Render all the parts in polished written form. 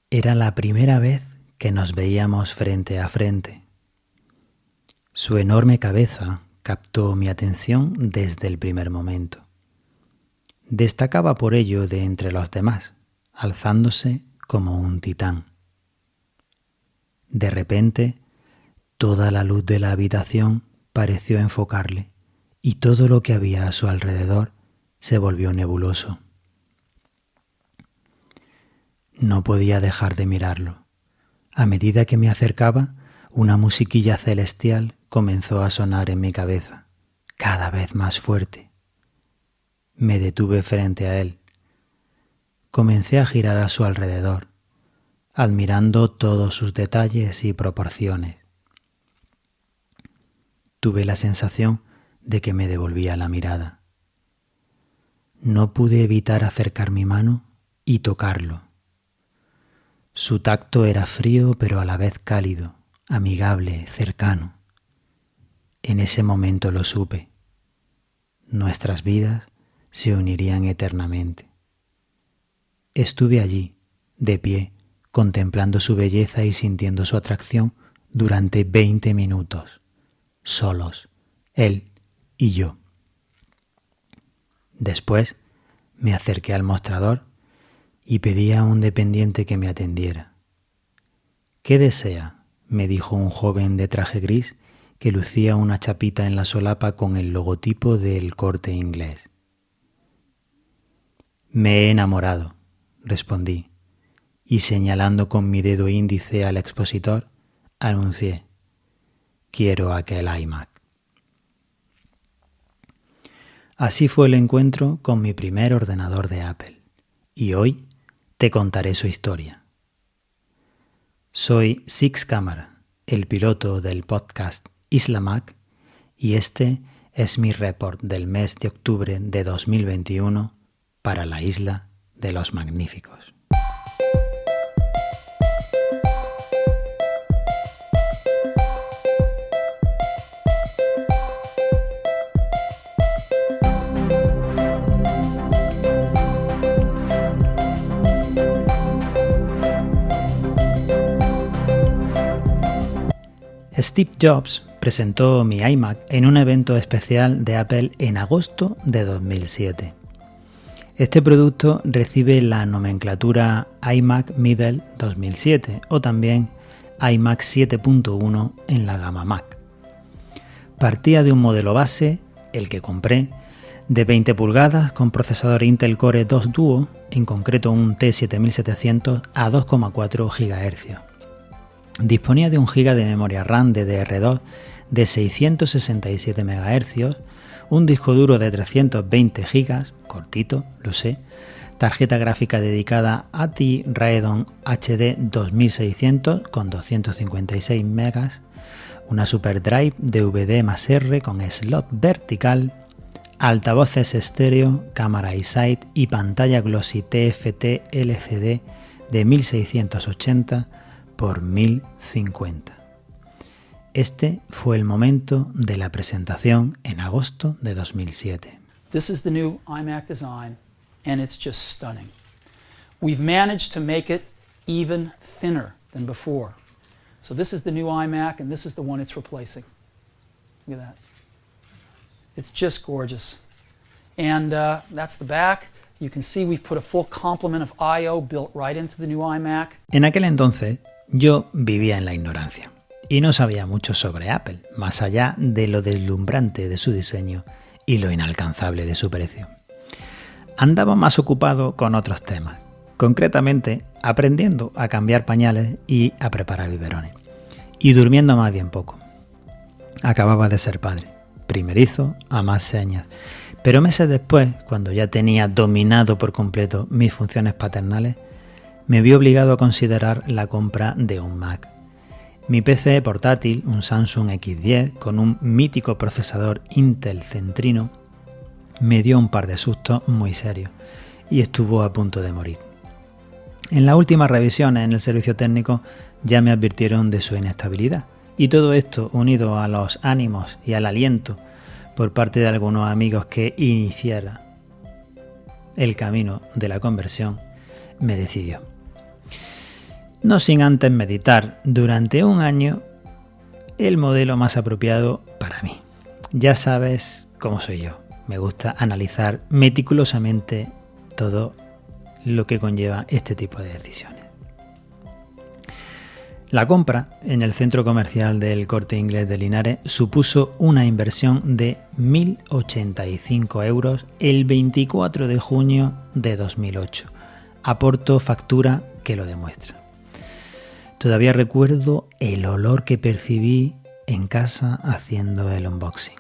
Era la primera vez que nos veíamos frente a frente. Su enorme cabeza captó mi atención desde el primer momento. Destacaba por ello de entre los demás, alzándose como un titán. De repente, toda la luz de la habitación pareció enfocarle y todo lo que había a su alrededor se volvió nebuloso. No podía dejar de mirarlo. A medida que me acercaba, una musiquilla celestial comenzó a sonar en mi cabeza, cada vez más fuerte. Me detuve frente a él. Comencé a girar a su alrededor, admirando todos sus detalles y proporciones. Tuve la sensación de que me devolvía la mirada. No pude evitar acercar mi mano y tocarlo. Su tacto era frío pero a la vez cálido, amigable, cercano. En ese momento lo supe. Nuestras vidas se unirían eternamente. Estuve allí, de pie, contemplando su belleza y sintiendo su atracción durante 20 minutos, solos, él y yo. Después me acerqué al mostrador y pedí a un dependiente que me atendiera. «¿Qué desea?», me dijo un joven de traje gris que lucía una chapita en la solapa con el logotipo del Corte Inglés. «Me he enamorado», respondí, y señalando con mi dedo índice al expositor, anuncié: «Quiero aquel iMac». Así fue el encuentro con mi primer ordenador de Apple, y hoy te contaré su historia. Soy Six Cámara, el piloto del podcast Isla Mac, y este es mi report del mes de octubre de 2021 para la Isla de los Magníficos. Steve Jobs presentó mi iMac en un evento especial de Apple en agosto de 2007. Este producto recibe la nomenclatura iMac Middle 2007 o también iMac 7.1 en la gama Mac. Partía de un modelo base, el que compré, de 20 pulgadas con procesador Intel Core 2 Duo, en concreto un T7700 a 2,4 GHz. Disponía de 1 GB de memoria RAM DDR2 de 667 MHz, un disco duro de 320 GB, cortito, lo sé, tarjeta gráfica dedicada ATI Radeon HD 2600 con 256 MB, una SuperDrive DVD+R con slot vertical, altavoces estéreo, cámara iSight y pantalla glossy TFT LCD de 1680 por 1050. Este fue el momento de la presentación en agosto de 2007. This is the new iMac design, and it's just stunning. We've managed to make it even thinner than before. So this is the new iMac, and this is the one it's replacing. Look at that. It's just gorgeous. And that's the back. You can see we've put a full complement of I/O built right into the new iMac. En aquel entonces, yo vivía en la ignorancia y no sabía mucho sobre Apple, más allá de lo deslumbrante de su diseño y lo inalcanzable de su precio. Andaba más ocupado con otros temas, concretamente aprendiendo a cambiar pañales y a preparar biberones, y durmiendo más bien poco. Acababa de ser padre, primerizo a más señas, pero meses después, cuando ya tenía dominado por completo mis funciones paternales, me vi obligado a considerar la compra de un Mac. Mi PC portátil, un Samsung X10 con un mítico procesador Intel Centrino, me dio un par de sustos muy serios y estuvo a punto de morir. En las últimas revisiones en el servicio técnico ya me advirtieron de su inestabilidad, y todo esto, unido a los ánimos y al aliento por parte de algunos amigos que iniciara el camino de la conversión, me decidió. no sin antes meditar durante un año el modelo más apropiado para mí. Ya sabes cómo soy yo, me gusta analizar meticulosamente todo lo que conlleva este tipo de decisiones. La compra en el centro comercial del Corte Inglés de Linares supuso una inversión de 1.085 euros el 24 de junio de 2008. Aporto factura que lo demuestra. Todavía recuerdo el olor que percibí en casa haciendo el unboxing.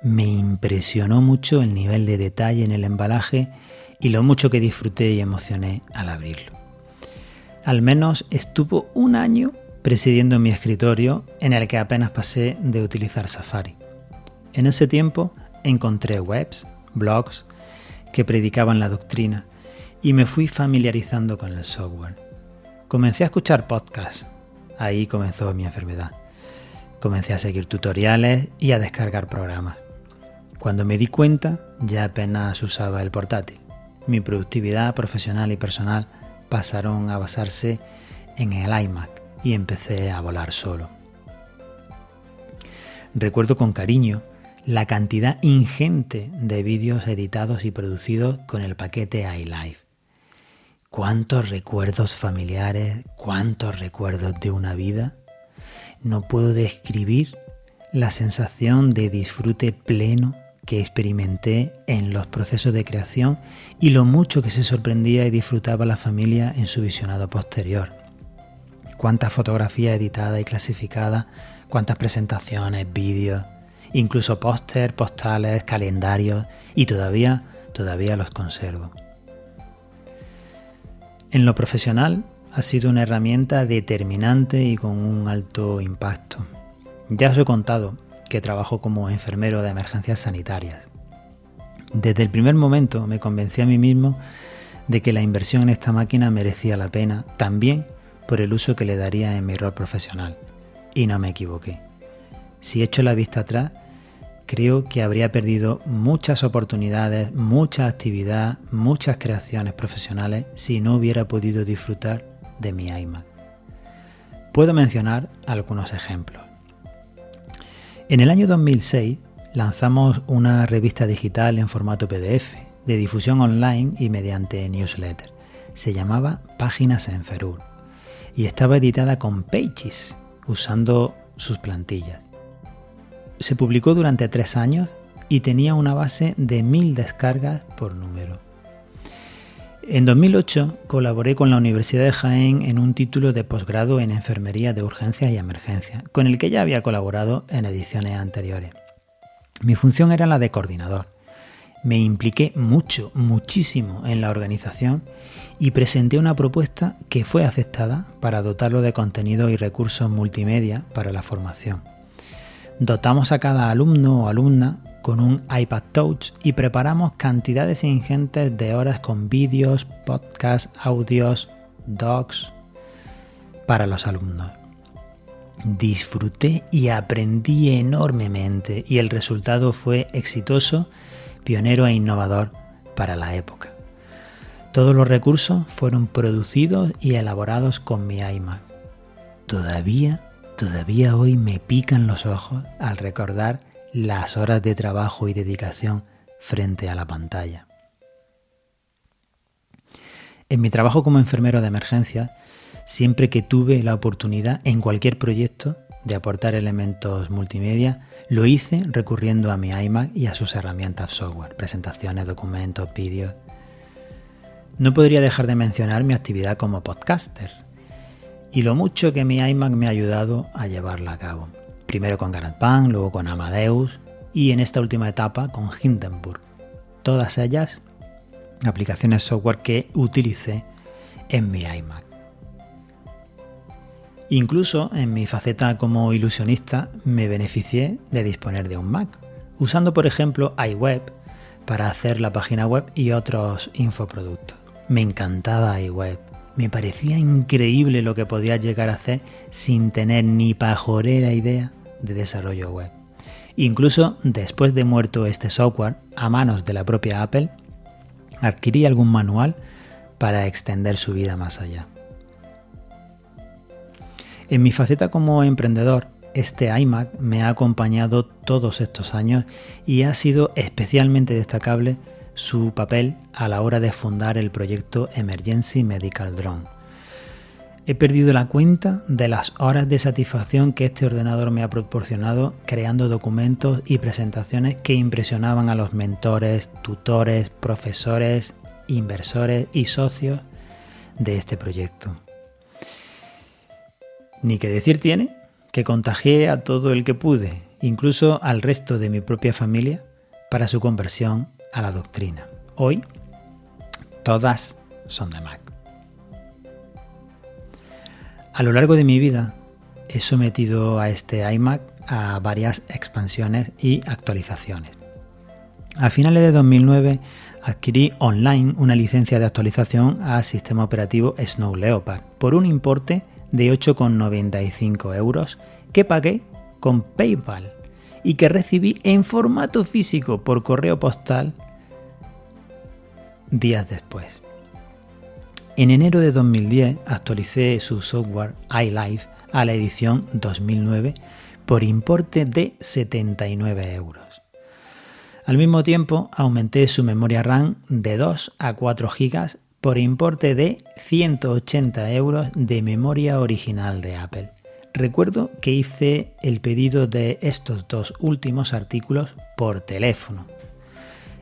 Me impresionó mucho el nivel de detalle en el embalaje y lo mucho que disfruté y emocioné al abrirlo. Al menos estuvo un año presidiendo mi escritorio en el que apenas pasé de utilizar Safari. En ese tiempo encontré webs, blogs que predicaban la doctrina y me fui familiarizando con el software. Comencé a escuchar podcasts. Ahí comenzó mi enfermedad. Comencé a seguir tutoriales y a descargar programas. Cuando me di cuenta, ya apenas usaba el portátil. Mi productividad profesional y personal pasaron a basarse en el iMac y empecé a volar solo. Recuerdo con cariño la cantidad ingente de vídeos editados y producidos con el paquete iLife. Cuántos recuerdos familiares, cuántos recuerdos de una vida. No puedo describir la sensación de disfrute pleno que experimenté en los procesos de creación y lo mucho que se sorprendía y disfrutaba la familia en su visionado posterior. Cuántas fotografías editadas y clasificadas, cuántas presentaciones, vídeos, incluso póster, postales, calendarios y todavía los conservo. En lo profesional ha sido una herramienta determinante y con un alto impacto. Ya os he contado que trabajo como enfermero de emergencias sanitarias. Desde el primer momento me convencí a mí mismo de que la inversión en esta máquina merecía la pena, también por el uso que le daría en mi rol profesional. Y no me equivoqué. Si echo la vista atrás, creo que habría perdido muchas oportunidades, mucha actividad, muchas creaciones profesionales si no hubiera podido disfrutar de mi iMac. Puedo mencionar algunos ejemplos. En el año 2006 lanzamos una revista digital en formato PDF, de difusión online y mediante newsletter. Se llamaba Páginas en Ferur y estaba editada con Pages, usando sus plantillas. Se publicó durante 3 años y tenía una base de 1000 descargas por número. En 2008 colaboré con la Universidad de Jaén en un título de posgrado en Enfermería de Urgencias y Emergencias, con el que ya había colaborado en ediciones anteriores. Mi función era la de coordinador. Me impliqué muchísimo en la organización y presenté una propuesta que fue aceptada para dotarlo de contenido y recursos multimedia para la formación. Dotamos a cada alumno o alumna con un iPad Touch y preparamos cantidades ingentes de horas con vídeos, podcasts, audios, docs para los alumnos. Disfruté y aprendí enormemente y el resultado fue exitoso, pionero e innovador para la época. Todos los recursos fueron producidos y elaborados con mi iMac. Todavía hoy me pican los ojos al recordar las horas de trabajo y dedicación frente a la pantalla. En mi trabajo como enfermero de emergencia, siempre que tuve la oportunidad en cualquier proyecto de aportar elementos multimedia, lo hice recurriendo a mi iMac y a sus herramientas software, presentaciones, documentos, vídeos. No podría dejar de mencionar mi actividad como podcaster y lo mucho que mi iMac me ha ayudado a llevarla a cabo. Primero con GarageBand, luego con Amadeus y en esta última etapa con Hindenburg. Todas ellas aplicaciones software que utilicé en mi iMac. Incluso en mi faceta como ilusionista me beneficié de disponer de un Mac, usando por ejemplo iWeb para hacer la página web y otros infoproductos. Me encantaba iWeb. Me parecía increíble lo que podía llegar a hacer sin tener ni pajorera idea de desarrollo web. Incluso después de muerto este software a manos de la propia Apple, adquirí algún manual para extender su vida más allá. En mi faceta como emprendedor, este iMac me ha acompañado todos estos años y ha sido especialmente destacable su papel a la hora de fundar el proyecto Emergency Medical Drone. He perdido la cuenta de las horas de satisfacción que este ordenador me ha proporcionado creando documentos y presentaciones que impresionaban a los mentores, tutores, profesores, inversores y socios de este proyecto. Ni que decir tiene que contagié a todo el que pude, incluso al resto de mi propia familia, para su conversión a la doctrina. Hoy, todas son de Mac. A lo largo de mi vida he sometido a este iMac a varias expansiones y actualizaciones. A finales de 2009 adquirí online una licencia de actualización al sistema operativo Snow Leopard por un importe de 8,95 € que pagué con PayPal y que recibí en formato físico por correo postal días después. En enero de 2010 actualicé su software iLife a la edición 2009 por importe de 79 €. Al mismo tiempo aumenté su memoria RAM de 2 a 4 GB por importe de 180 € de memoria original de Apple. Recuerdo que hice el pedido de estos dos últimos artículos por teléfono.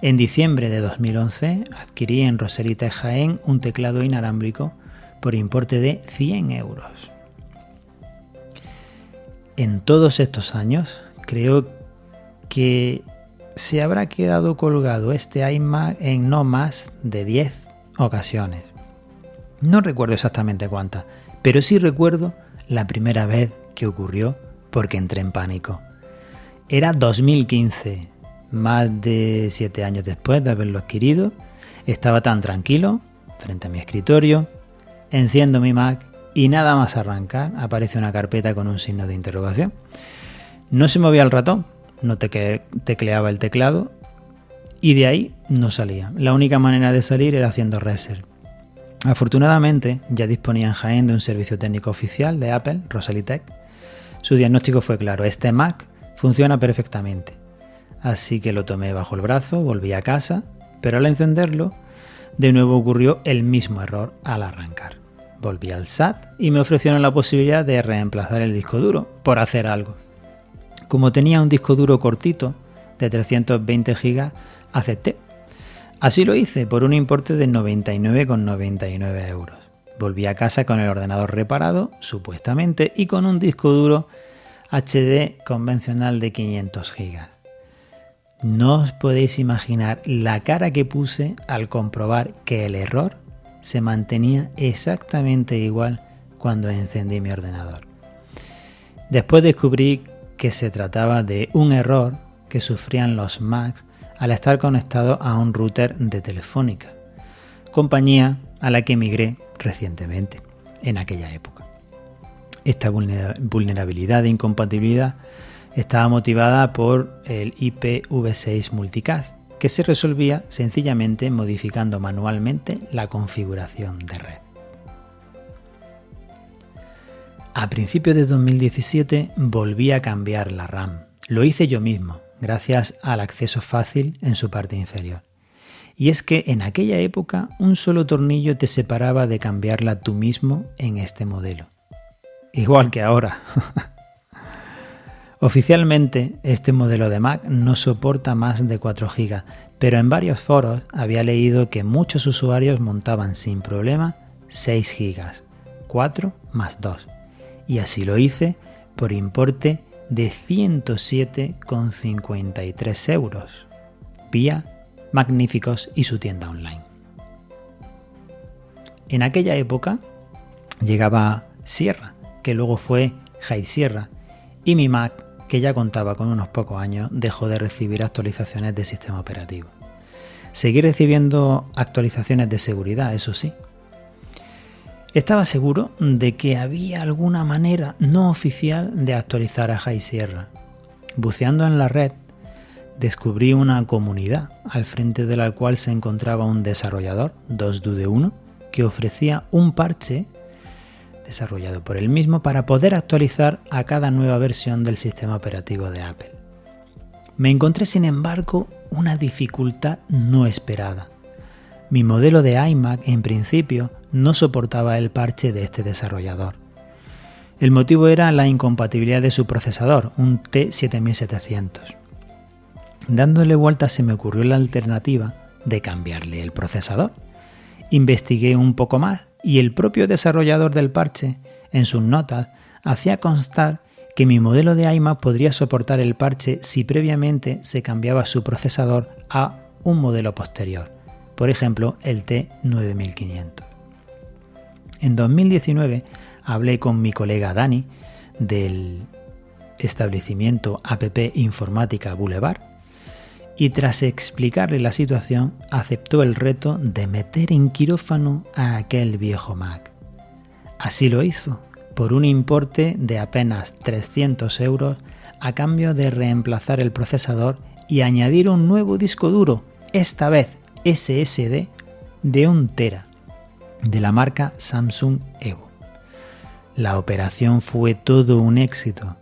En diciembre de 2011 adquirí en Roserita Jaén un teclado inalámbrico por importe de 100 €. En todos estos años creo que se habrá quedado colgado este iMac en no más de 10 ocasiones. No recuerdo exactamente cuántas, pero sí recuerdo la primera vez que ocurrió porque entré en pánico. Era 2015. Más de 7 años después de haberlo adquirido, estaba tan tranquilo frente a mi escritorio, enciendo mi Mac y nada más arrancar aparece una carpeta con un signo de interrogación. No se movía el ratón, no tecleaba el teclado y de ahí no salía. La única manera de salir era haciendo reset. Afortunadamente ya disponía en Jaén de un servicio técnico oficial de Apple, Roselitech. Su diagnóstico fue claro: este Mac funciona perfectamente. Así que lo tomé bajo el brazo, volví a casa, pero al encenderlo, de nuevo ocurrió el mismo error al arrancar. Volví al SAT y me ofrecieron la posibilidad de reemplazar el disco duro por hacer algo. Como tenía un disco duro cortito de 320 GB, acepté. Así lo hice por un importe de 99,99 €. Volví a casa con el ordenador reparado, supuestamente, y con un disco duro HD convencional de 500 GB. No os podéis imaginar la cara que puse al comprobar que el error se mantenía exactamente igual cuando encendí mi ordenador. Después descubrí que se trataba de un error que sufrían los Macs al estar conectados a un router de Telefónica, compañía a la que migré recientemente, en aquella época. Esta vulnerabilidad de incompatibilidad estaba motivada por el IPv6 multicast, que se resolvía sencillamente modificando manualmente la configuración de red. A principios de 2017 volví a cambiar la RAM. Lo hice yo mismo, gracias al acceso fácil en su parte inferior. Y es que en aquella época un solo tornillo te separaba de cambiarla tú mismo en este modelo. Igual que ahora. Oficialmente, este modelo de Mac no soporta más de 4 GB, pero en varios foros había leído que muchos usuarios montaban sin problema 6 GB, 4 más 2, y así lo hice por importe de 107,53 € vía Magníficos y su tienda online. En aquella época llegaba Sierra, que luego fue High Sierra, y mi Mac, que ya contaba con unos pocos años, dejó de recibir actualizaciones de sistema operativo. Seguí recibiendo actualizaciones de seguridad, eso sí. Estaba seguro de que había alguna manera no oficial de actualizar a High Sierra. Buceando en la red, descubrí una comunidad al frente de la cual se encontraba un desarrollador, 2Dude1, que ofrecía un parche desarrollado por él mismo para poder actualizar a cada nueva versión del sistema operativo de Apple. Me encontré, sin embargo, una dificultad no esperada. Mi modelo de iMac, en principio, no soportaba el parche de este desarrollador. El motivo era la incompatibilidad de su procesador, un T7700. Dándole vueltas se me ocurrió la alternativa de cambiarle el procesador. Investigué un poco más y el propio desarrollador del parche, en sus notas, hacía constar que mi modelo de iMac podría soportar el parche si previamente se cambiaba su procesador a un modelo posterior, por ejemplo el T9500. En 2019 hablé con mi colega Dani del establecimiento App Informática Boulevard y tras explicarle la situación aceptó el reto de meter en quirófano a aquel viejo Mac. Así lo hizo, por un importe de apenas 300 € a cambio de reemplazar el procesador y añadir un nuevo disco duro, esta vez SSD de 1 TB, de la marca Samsung Evo. La operación fue todo un éxito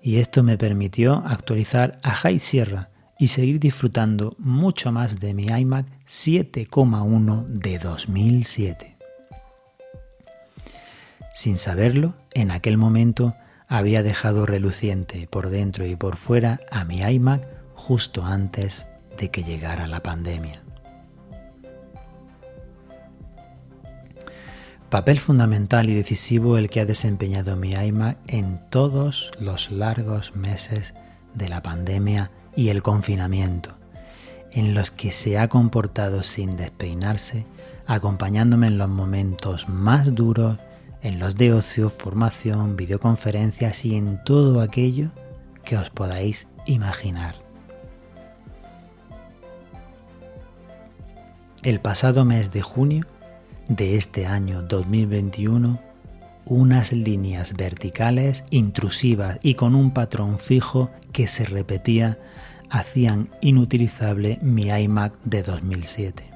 y esto me permitió actualizar a High Sierra y seguir disfrutando mucho más de mi iMac 7,1 de 2007. Sin saberlo, en aquel momento había dejado reluciente por dentro y por fuera a mi iMac justo antes de que llegara la pandemia. Papel fundamental y decisivo el que ha desempeñado mi iMac en todos los largos meses de la pandemia y el confinamiento, en los que se ha comportado sin despeinarse, acompañándome en los momentos más duros, en los de ocio, formación, videoconferencias y en todo aquello que os podáis imaginar. El pasado mes de junio de este año 2021, unas líneas verticales intrusivas y con un patrón fijo que se repetía hacían inutilizable mi iMac de 2007.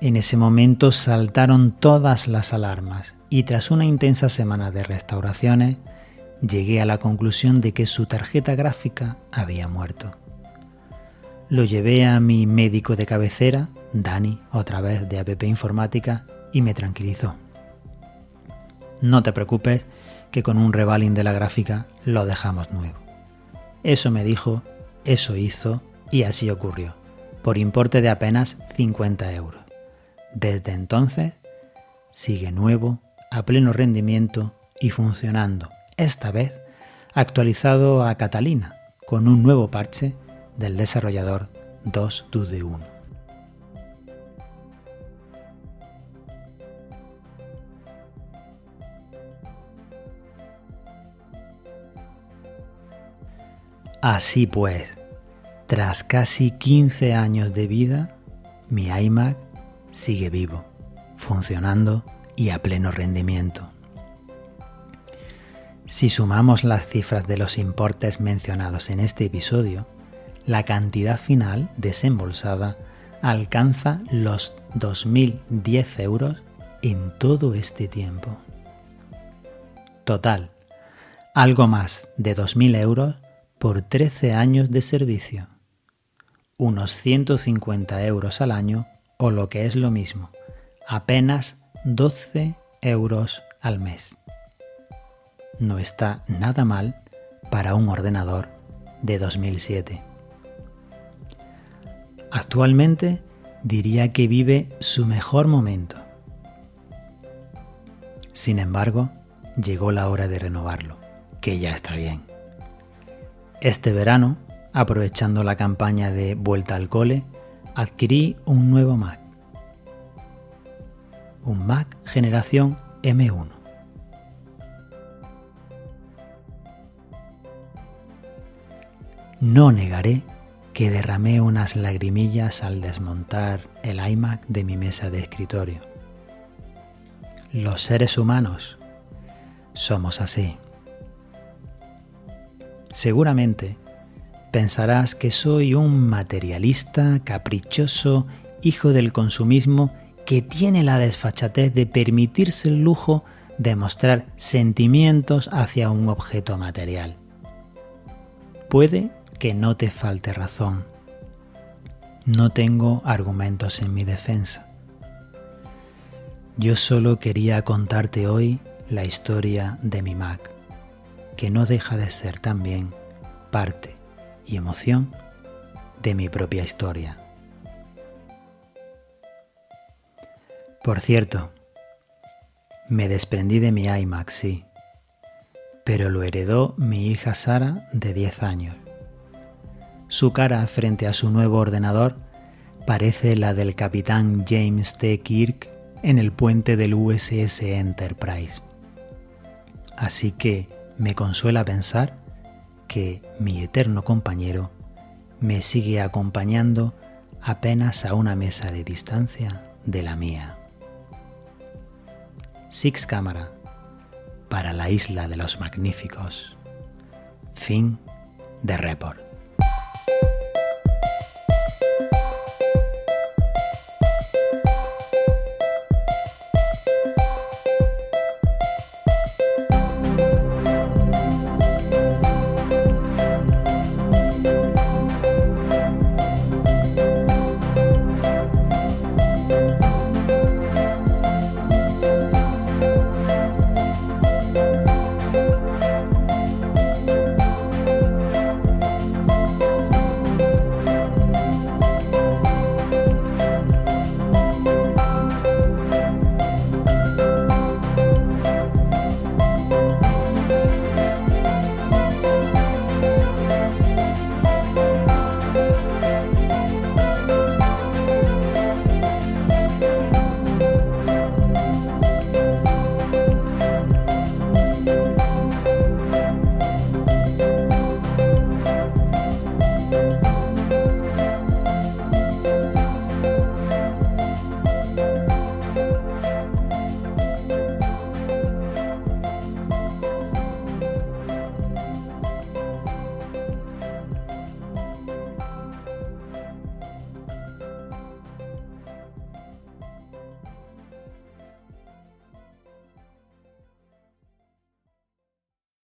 En ese momento saltaron todas las alarmas y tras una intensa semana de restauraciones llegué a la conclusión de que su tarjeta gráfica había muerto. Lo llevé a mi médico de cabecera, Dani, otra vez de App Informática, y me tranquilizó. No te preocupes, que con un revaling de la gráfica lo dejamos nuevo. Eso me dijo, eso hizo y así ocurrió, por importe de apenas 50 €. Desde entonces sigue nuevo, a pleno rendimiento y funcionando, esta vez actualizado a Catalina, con un nuevo parche del desarrollador 2-1. Así pues, tras casi 15 años de vida, mi iMac sigue vivo, funcionando y a pleno rendimiento. Si sumamos las cifras de los importes mencionados en este episodio, la cantidad final desembolsada alcanza los 2.010 € en todo este tiempo. Total, algo más de 2.000 € por 13 años de servicio, unos 150 € al año o lo que es lo mismo, apenas 12 € al mes. No está nada mal para un ordenador de 2007. Actualmente diría que vive su mejor momento. Sin embargo, llegó la hora de renovarlo, que ya está bien. Este verano, aprovechando la campaña de Vuelta al Cole, adquirí un nuevo Mac. Un Mac generación M1. No negaré que derramé unas lagrimillas al desmontar el iMac de mi mesa de escritorio. Los seres humanos somos así. Seguramente pensarás que soy un materialista, caprichoso, hijo del consumismo que tiene la desfachatez de permitirse el lujo de mostrar sentimientos hacia un objeto material. Puede que no te falte razón. No tengo argumentos en mi defensa. Yo solo quería contarte hoy la historia de mi Mac, que no deja de ser también parte y emoción de mi propia historia. Por cierto, me desprendí de mi iMac, sí, pero lo heredó mi hija Sara de 10 años. Su cara frente a su nuevo ordenador parece la del capitán James T. Kirk en el puente del USS Enterprise. Así que me consuela pensar que mi eterno compañero me sigue acompañando apenas a una mesa de distancia de la mía. Six Cámara, para la isla de los magníficos. Fin de report.